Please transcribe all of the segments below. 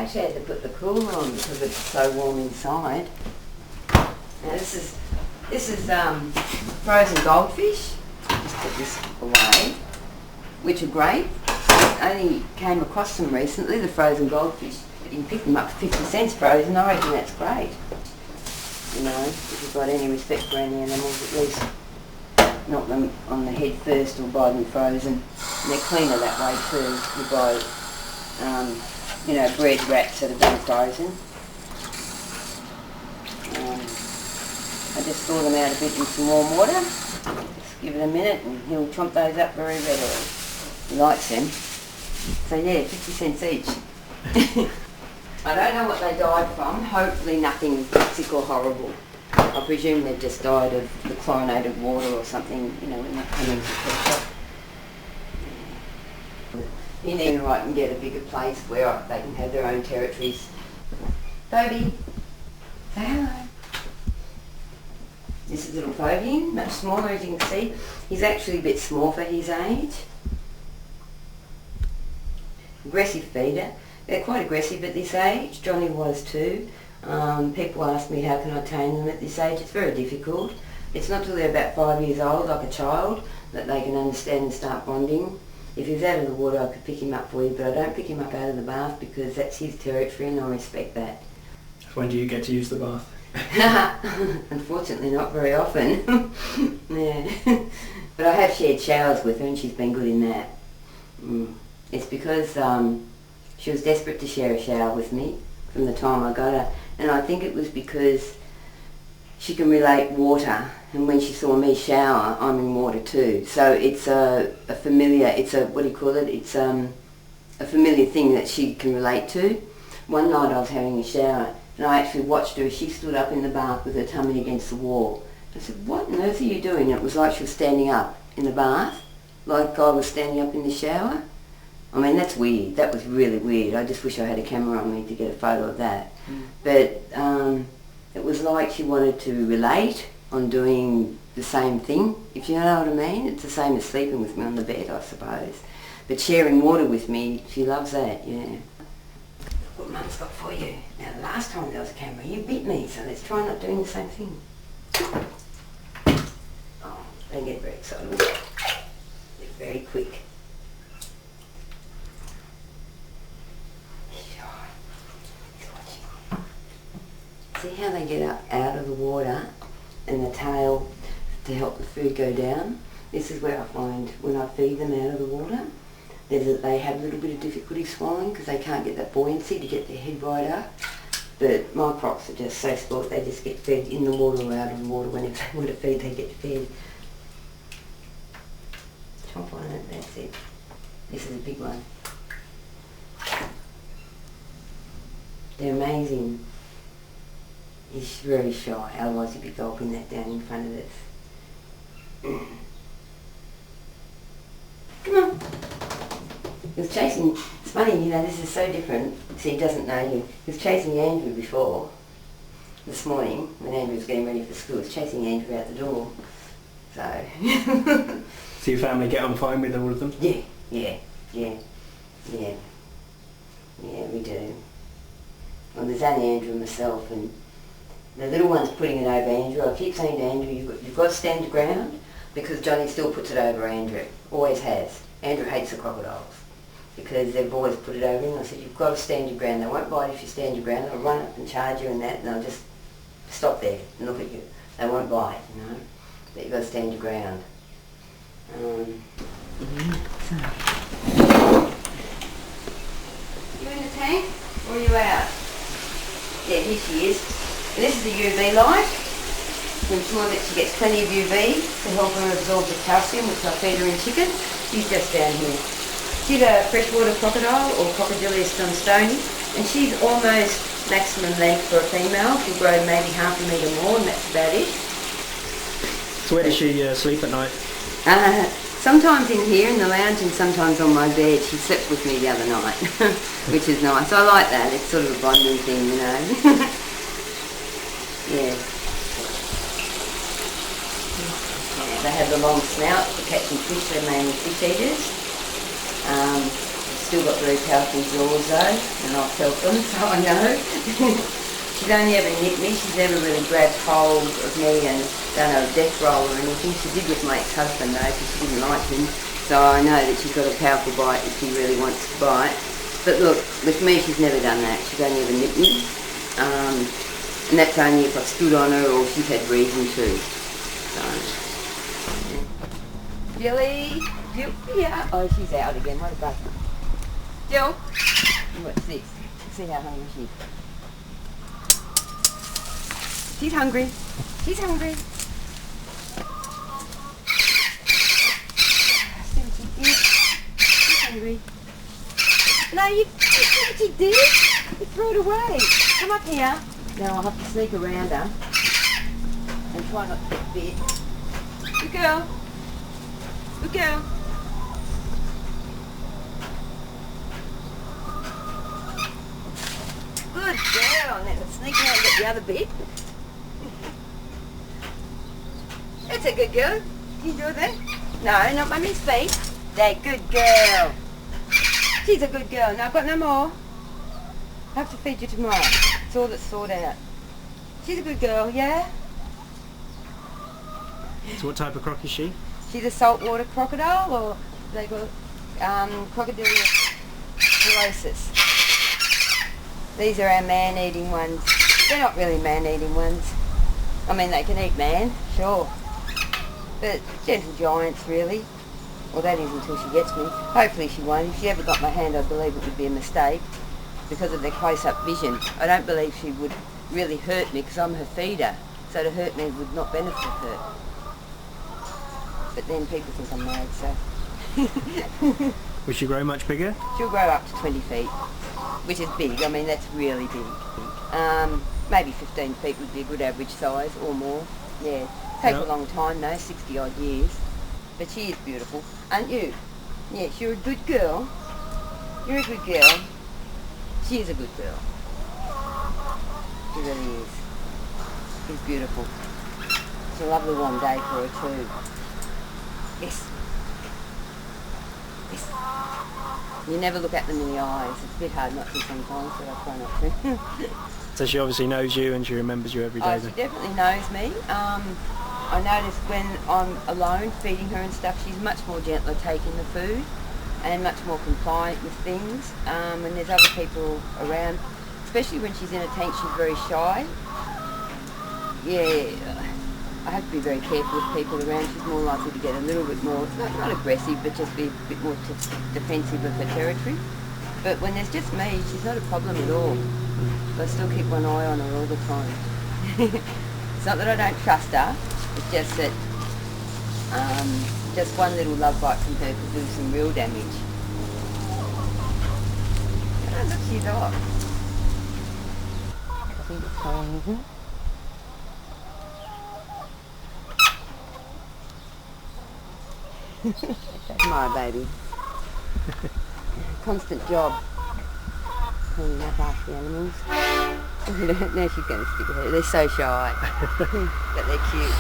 actually had to put the cooler on because it's so warm inside. Now this is frozen goldfish. Just put this away, which are great. I only came across them recently, the frozen goldfish. You can pick them up for 50 cents frozen. I reckon that's great. You know, if you've got any respect for any animals, at least knock them on the head first or buy them frozen. And they're cleaner that way too. You buy, you know, bred rats that have been frozen. I just thaw them out a bit in some warm water. Just give it a minute and he'll chomp those up very readily. He likes them. So yeah, 50 cents each. I don't know what they died from. Hopefully nothing toxic or horrible. I presume they've just died of the chlorinated water or something, you know, when they come into the pet shop. You need to right and get a bigger place where they can have their own territories. Phoebe, say hello. This is little Phoebe, much smaller as you can see. He's actually a bit small for his age. Aggressive feeder. They're quite aggressive at this age. Johnny was too. People ask me how can I tame them at this age. It's very difficult. It's not till they're about 5 years old, like a child, that they can understand and start bonding. If he's out of the water I could pick him up for you, but I don't pick him up out of the bath because that's his territory and I respect that. When do you get to use the bath? Unfortunately not very often. Yeah. But I have shared showers with her and she's been good in that. It's because she was desperate to share a shower with me from the time I got her, and I think it was because she can relate water, and when she saw me shower, I'm in water too. So it's a familiar, it's a, what do you call it, it's a familiar thing that she can relate to. One night I was having a shower, and I actually watched her as she stood up in the bath with her tummy against the wall. I said, what on earth are you doing? And it was like she was standing up in the bath, like I was standing up in the shower. I mean, that's weird. That was really weird. I just wish I had a camera on me to get a photo of that. But it was like she wanted to relate on doing the same thing, if you know what I mean. It's the same as sleeping with me on the bed, I suppose. But sharing water with me, she loves that, yeah. What Mum's got for you. Now, the last time there was a camera, you bit me, so let's try not doing the same thing. Oh, they get very excited. They're very quick. See how they get up out of the water and the tail to help the food go down? This is where I find when I feed them out of the water that they have a little bit of difficulty swallowing because they can't get that buoyancy to get their head right up. But my crocs are just so spoilt, they just get fed in the water or out of the water. Whenever they want to feed, they get fed. Chomp on it, that's it. This is a big one. They're amazing. He's very shy, otherwise he'd be gulping that down in front of us. Come on. He was chasing, it's funny, you know, this is so different. See, he doesn't know you. He was chasing Andrew before, this morning, when Andrew was getting ready for school. He was chasing Andrew out the door. So. So your family get on fine with all of them? Yeah, we do. Well, there's only Andrew and myself, and the little one's putting it over Andrew. I keep saying to Andrew, you've got to stand your ground, because Johnny still puts it over Andrew. Always has. Andrew hates the crocodiles, because they've always put it over him. I said, you've got to stand your ground. They won't bite if you stand your ground. They'll run up and charge you and that, and they'll just stop there and look at you. They won't bite, you know. But you've got to stand your ground. You in the tank, or are you out? Yeah, here she is. And this is the UV light. To ensure that she gets plenty of UV to help her absorb the calcium, which I feed her in chicken. She's just down here. She's a freshwater crocodile, or Crocodilius johnstoni, and she's almost maximum length for a female. She'll grow maybe half a metre more, and that's about it. So where does she sleep at night? Sometimes in here in the lounge and sometimes on my bed. She slept with me the other night, which is nice. I like that. It's sort of a bonding thing, you know. Yeah. They have the long snout for catching fish. They're mainly fish eaters. still got very powerful jaws though, and I've felt them, so I know. She's only ever nipped me, she's never really grabbed hold of me and done a death roll or anything. She did with my ex-husband though, because she didn't like him. So I know that she's got a powerful bite if she really wants to bite. But look, with me she's never done that. She's only ever nipped me. And that's only if I've stood on her or she's had reason to. So, yeah. Billy? Yeah. Oh, she's out again. What a bugger. Jill? What's this? See how hungry she is. She's hungry. She's hungry. See what she did? She's hungry. No, you see what you did? You threw it away. Come up here. Now I'll have to sneak around her and try not to get bit. Good girl. Good girl. Good girl. Now sneak around and get the other bit. That's a good girl. Can you do that? No, not Mummy's feet. That good girl. She's a good girl. No, I've got no more. I have to feed you tomorrow. It's all that's sorted out. She's a good girl, yeah? So what type of croc is she? She's a saltwater crocodile, or they call it Crocodylus porosus. These are our man-eating ones. They're not really man-eating ones. I mean, they can eat man, sure. But gentle giants, really. Well, that is until she gets me. Hopefully she won't. If she ever got my hand, I believe it would be a mistake because of their close-up vision. I don't believe she would really hurt me because I'm her feeder. So to hurt me would not benefit her. But then people think I'm mad, so... Will she grow much bigger? She'll grow up to 20 feet, which is big. I mean, that's really big. Maybe 15 feet would be a good average size, or more. Yeah. Take a long time though, 60 odd years. But she is beautiful, aren't you? Yes, you're a good girl. You're a good girl. She is a good girl. She really is. She's beautiful. It's a lovely warm day for her too. Yes. Yes. You never look at them in the eyes. It's a bit hard not to sometimes, but I try not to. So she obviously knows you and she remembers you every day Oh, she definitely knows me. I notice when I'm alone feeding her and stuff, she's much more gentler taking the food and much more compliant with things. When there's other people around, especially when she's in a tank, she's very shy. Yeah, I have to be very careful with people around. She's more likely to get a little bit more, not aggressive, but just be a bit more defensive of her territory. But when there's just me, she's not a problem at all. I still keep one eye on her all the time. It's not that I don't trust her, it's just that just one little love bite from her could do some real damage. Oh, look, she's off. I think it's fine, isn't it? Tomorrow, baby. Constant job. Cleaning up after the animals. Now she's going to stick with her. They're so shy. But they're cute.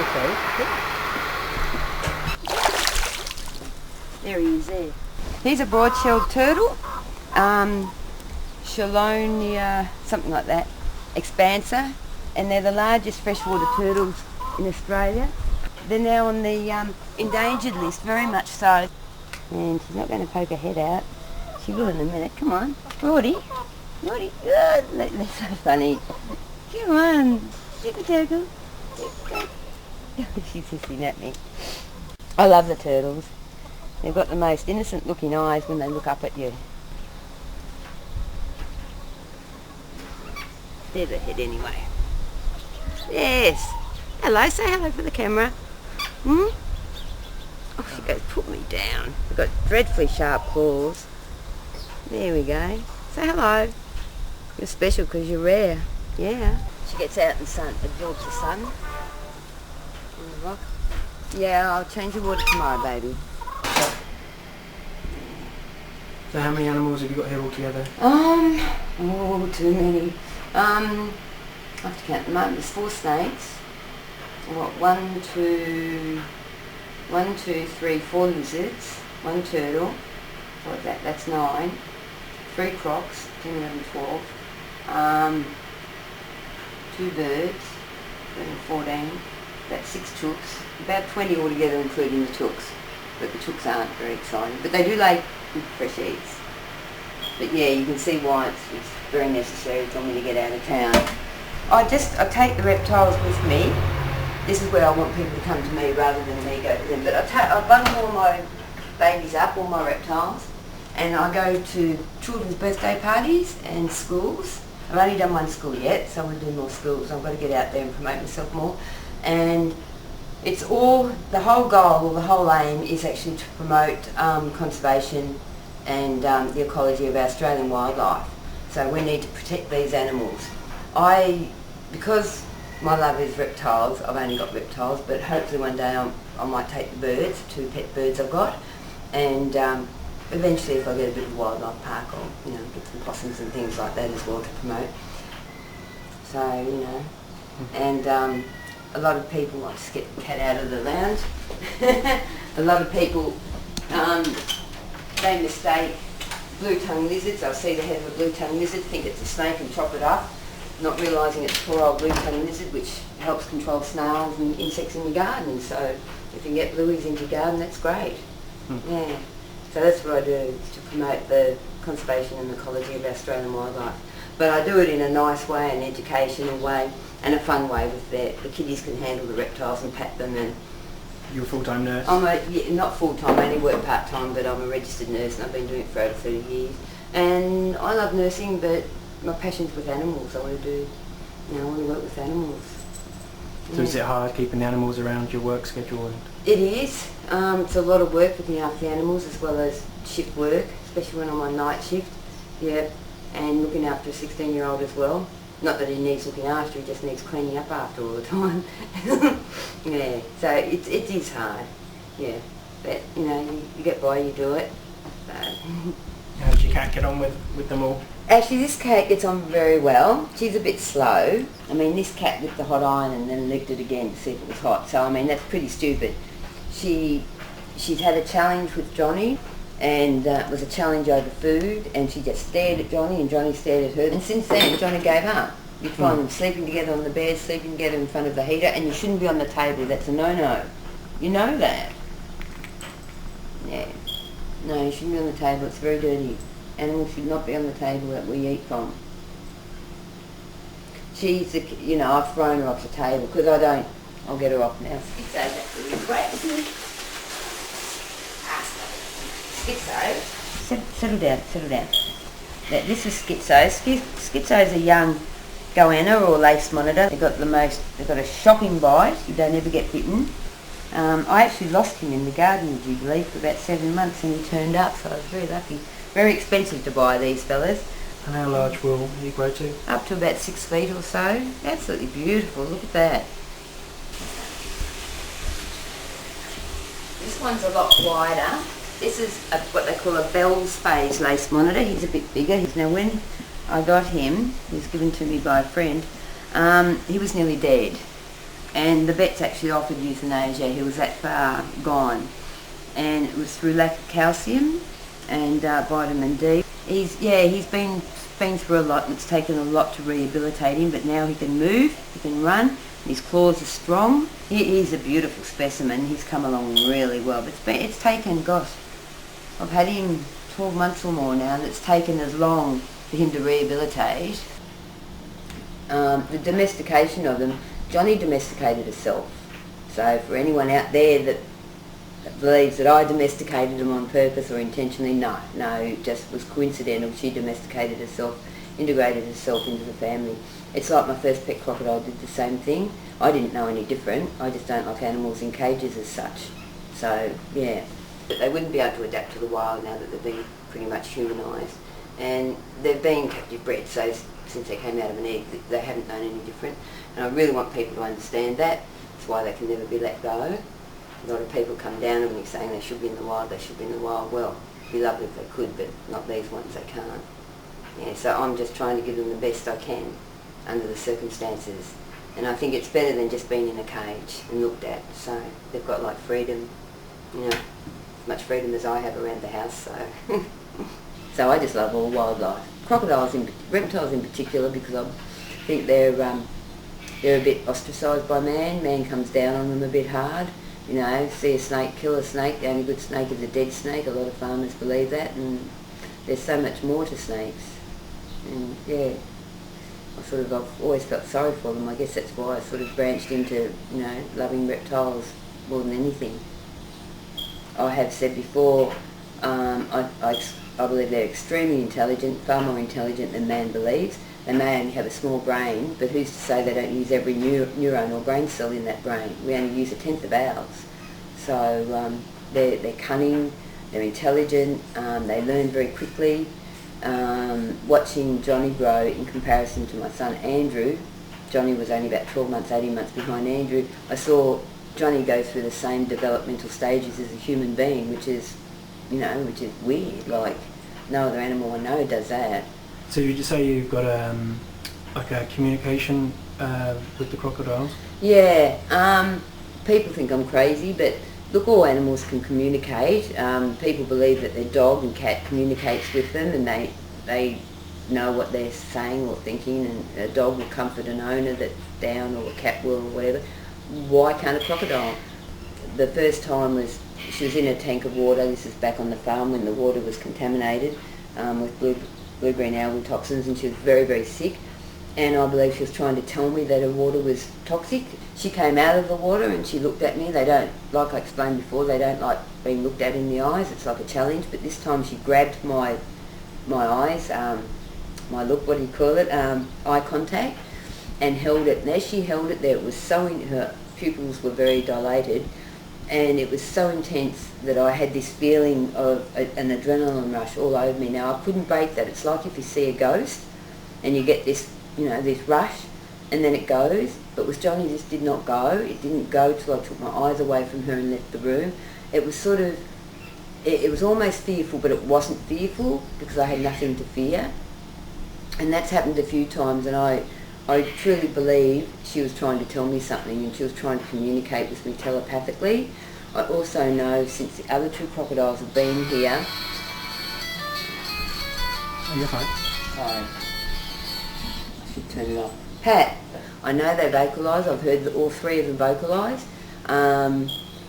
Okay. There he is there. He's a broad-shelled turtle. Chelonia, something like that. Expansa. And they're the largest freshwater turtles in Australia. They're now on the endangered list, very much so. And she's not going to poke her head out. She will in a minute. Come on. Broady. Broady. Good. They're so funny. Come on. Tickle turtle. She's hissing at me. I love the turtles. They've got the most innocent looking eyes when they look up at you. There's her head anyway. Yes. Hello, say hello for the camera. Hmm? Oh, she goes, put me down. They've got dreadfully sharp claws. There we go. Say hello. You're special because you're rare. Yeah. She gets out in the sun, absorbs the sun. On the rock. Yeah, I'll change the water tomorrow, baby. So how many animals have you got here altogether? Oh, too many. I have to count them up. There's 4 snakes. what, 4 lizards, 1 turtle, so that's 9, 3 crocs, 10, 11, 12, 2 birds, 13, 14, about 6 chooks, about 20 altogether including the chooks, but the chooks aren't very exciting, but they do lay good fresh eggs. But yeah, you can see why it's very necessary for me to get out of town. I take the reptiles with me. This is where I want people to come to me rather than me go to them. But I bundle all my babies up, all my reptiles, and I go to children's birthday parties and schools. I've only done 1 school yet, so I'm going to do more schools. I've got to get out there and promote myself more. And it's all, the whole goal, or the whole aim is actually to promote conservation and the ecology of our Australian wildlife. So we need to protect these animals. Because my love is reptiles, I've only got reptiles, but hopefully one day I might take the birds, 2 pet birds I've got, and eventually if I get a bit of a wildlife park, I'll get some possums and things like that as well to promote. So, and a lot of people, I'll just get the cat out of the lounge, a lot of people, they mistake blue-tongued lizards. I'll see the head of a blue-tongued lizard, think it's a snake and chop it up, not realising it's poor old blue-tongued lizard which helps control snails and insects in your garden. So if you can get blueies into your garden, that's great. Yeah. So that's what I do, is to promote the conservation and ecology of Australian wildlife. But I do it in a nice way, an educational way, and a fun way with the kiddies can handle the reptiles and pat them. And you're a full-time nurse? Not full-time, I only work part-time, but I'm a registered nurse and I've been doing it for over 30 years. And I love nursing, but my passion's with animals. I want to work with animals. So is it hard keeping the animals around your work schedule? It is. It's a lot of work looking after the animals as well as shift work, especially when I'm on night shift. Yeah, and looking after a 16-year-old as well. Not that he needs looking after, he just needs cleaning up after all the time. Yeah, so it is hard. Yeah, but you get by, you do it. So. How does your cat get on with them all? Actually, this cat gets on very well. She's a bit slow. I mean, this cat licked the hot iron and then licked it again to see if it was hot. So, I mean, that's pretty stupid. She's had a challenge with Johnny, and it was a challenge over food, and she just stared at Johnny, and Johnny stared at her. And since then, Johnny gave up. You find them sleeping together on the bed, sleeping together in front of the heater, and you shouldn't be on the table. That's a no-no. You know that. Yeah. No, you shouldn't be on the table. It's very dirty. Animals should not be on the table that we eat from. She's, I've thrown her off the table because I don't. I'll get her off now. Schizo, that's really great. Schizo. Settle down. This is Schizo. Schizo is a young goanna or lace monitor. They've got a shocking bite. You don't ever get bitten. I actually lost him in the garden, would you believe, for about 7 months, and he turned up, so I was very lucky. Very expensive to buy these fellas. And how large will he grow to? Up to about 6 feet or so. Absolutely beautiful, look at that. This one's a lot wider. This is what they call a Bell's phase lace monitor. He's a bit bigger. Now when I got him, he was given to me by a friend, he was nearly dead. And the vets actually offered euthanasia. He was that far gone. And it was through lack of calcium and vitamin D. He's been through a lot, and it's taken a lot to rehabilitate him, but now he can move, he can run, his claws are strong. He's a beautiful specimen. He's come along really well. But it's taken, gosh, I've had him 12 months or more now, and it's taken as long for him to rehabilitate. The domestication of them, Johnny domesticated herself. So for anyone out there that believes that I domesticated him on purpose or intentionally, no, it just was coincidental. She domesticated herself, integrated herself into the family. It's like my first pet crocodile did the same thing. I didn't know any different. I just don't like animals in cages as such. So, yeah. But they wouldn't be able to adapt to the wild now that they've been pretty much humanised. And they've been captive bred, so since they came out of an egg, they haven't known any different. And I really want people to understand that. That's why they can never be let go. A lot of people come down on me saying they should be in the wild, they should be in the wild. Well, it'd be lovely if they could, but not these ones, they can't. Yeah, so I'm just trying to give them the best I can under the circumstances. And I think it's better than just being in a cage and looked at. So they've got like freedom, you know, as much freedom as I have around the house. So, so I just love all wildlife. Crocodiles, reptiles in particular, because I think they're a bit ostracised by man. Man comes down on them a bit hard. You know, see a snake, kill a snake. The only good snake is a dead snake. A lot of farmers believe that, and there's so much more to snakes. And yeah, I've always felt sorry for them. I guess that's why I sort of branched into, you know, loving reptiles more than anything. I have said before, I believe they're extremely intelligent, far more intelligent than man believes. They may only have a small brain, but who's to say they don't use every neuron or brain cell in that brain? We only use 1/10 of ours. So they're cunning, they're intelligent, they learn very quickly. Watching Johnny grow in comparison to my son Andrew, Johnny was only about 12 months, 18 months behind Andrew. I saw Johnny go through the same developmental stages as a human being, which is, you know, which is weird. Like, no other animal I know does that. So would you say you've got like a communication with the crocodiles? Yeah, people think I'm crazy, but look, all animals can communicate. People believe that their dog and cat communicates with them, and they know what they're saying or thinking, and a dog will comfort an owner that's down, or a cat will, or whatever. Why can't a crocodile? The first time was, she was in a tank of water. This is back on the farm when the water was contaminated with blue-green algal toxins, and she was very, very sick. And I believe she was trying to tell me that her water was toxic. She came out of the water and she looked at me. They don't, like I explained before, they don't like being looked at in the eyes. It's like a challenge. But this time she grabbed my eyes, my look, what do you call it, eye contact, and held it. And as she held it there, it was so, her pupils were very dilated, and it was so intense that I had this feeling of an adrenaline rush all over me. Now, I couldn't break that. It's like if you see a ghost and you get this, you know, this rush, and then it goes. But with Johnny, this did not go. It didn't go till I took my eyes away from her and left the room. It was sort of, it was almost fearful, but it wasn't fearful because I had nothing to fear. And that's happened a few times, and I truly believe she was trying to tell me something, and she was trying to communicate with me telepathically. I also know, since the other two crocodiles have been here... Oh, you're fine. Sorry. I should turn it off. Pat, I know they vocalise. I've heard that all three of them vocalise.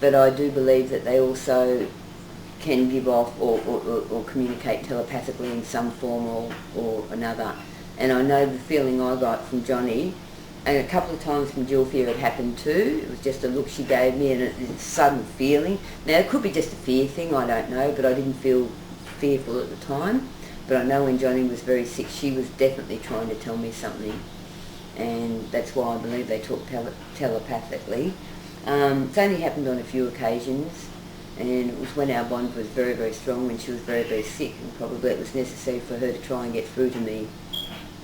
But I do believe that they also can give off or communicate telepathically in some form or another. And I know the feeling I got from Johnny, and a couple of times from Jilfia it happened too. It was just a look she gave me and a sudden feeling. Now it could be just a fear thing, I don't know, but I didn't feel fearful at the time. But I know when Johnny was very sick, she was definitely trying to tell me something. And that's why I believe they talk telepathically. It's only happened on a few occasions, and it was when our bond was very, very strong, when she was very, very sick, and probably it was necessary for her to try and get through to me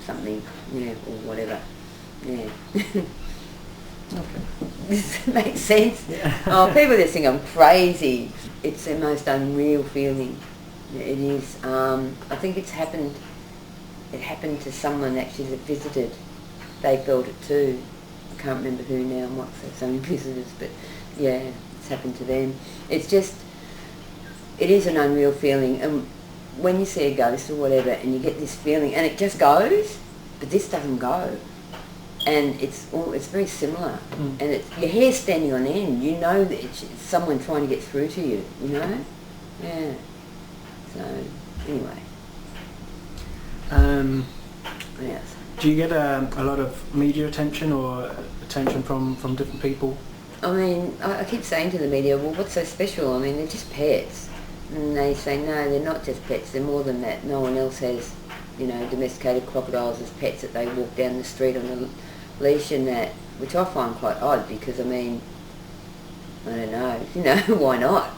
something, yeah, or whatever. Yeah. Okay. Does that make sense? Yeah. Oh, people just think I'm crazy. It's the most unreal feeling. It is. I think it happened to someone actually that visited. They felt it too. I can't remember who now, I might say so many visitors, but yeah, it's happened to them. It's just, it is an unreal feeling. And when you see a ghost or whatever and you get this feeling and it just goes, but this doesn't go. And it's very similar. And it's, your hair's standing on end. You know that it's someone trying to get through to you, you know? Yeah. So, anyway. Yes. Do you get a lot of media attention or attention from different people? I mean, I keep saying to the media, well, what's so special? I mean, they're just pets. And they say, no, they're not just pets, they're more than that. No one else has, you know, domesticated crocodiles as pets that they walk down the street on a leash and that, which I find quite odd because, I mean, I don't know, you know, why not?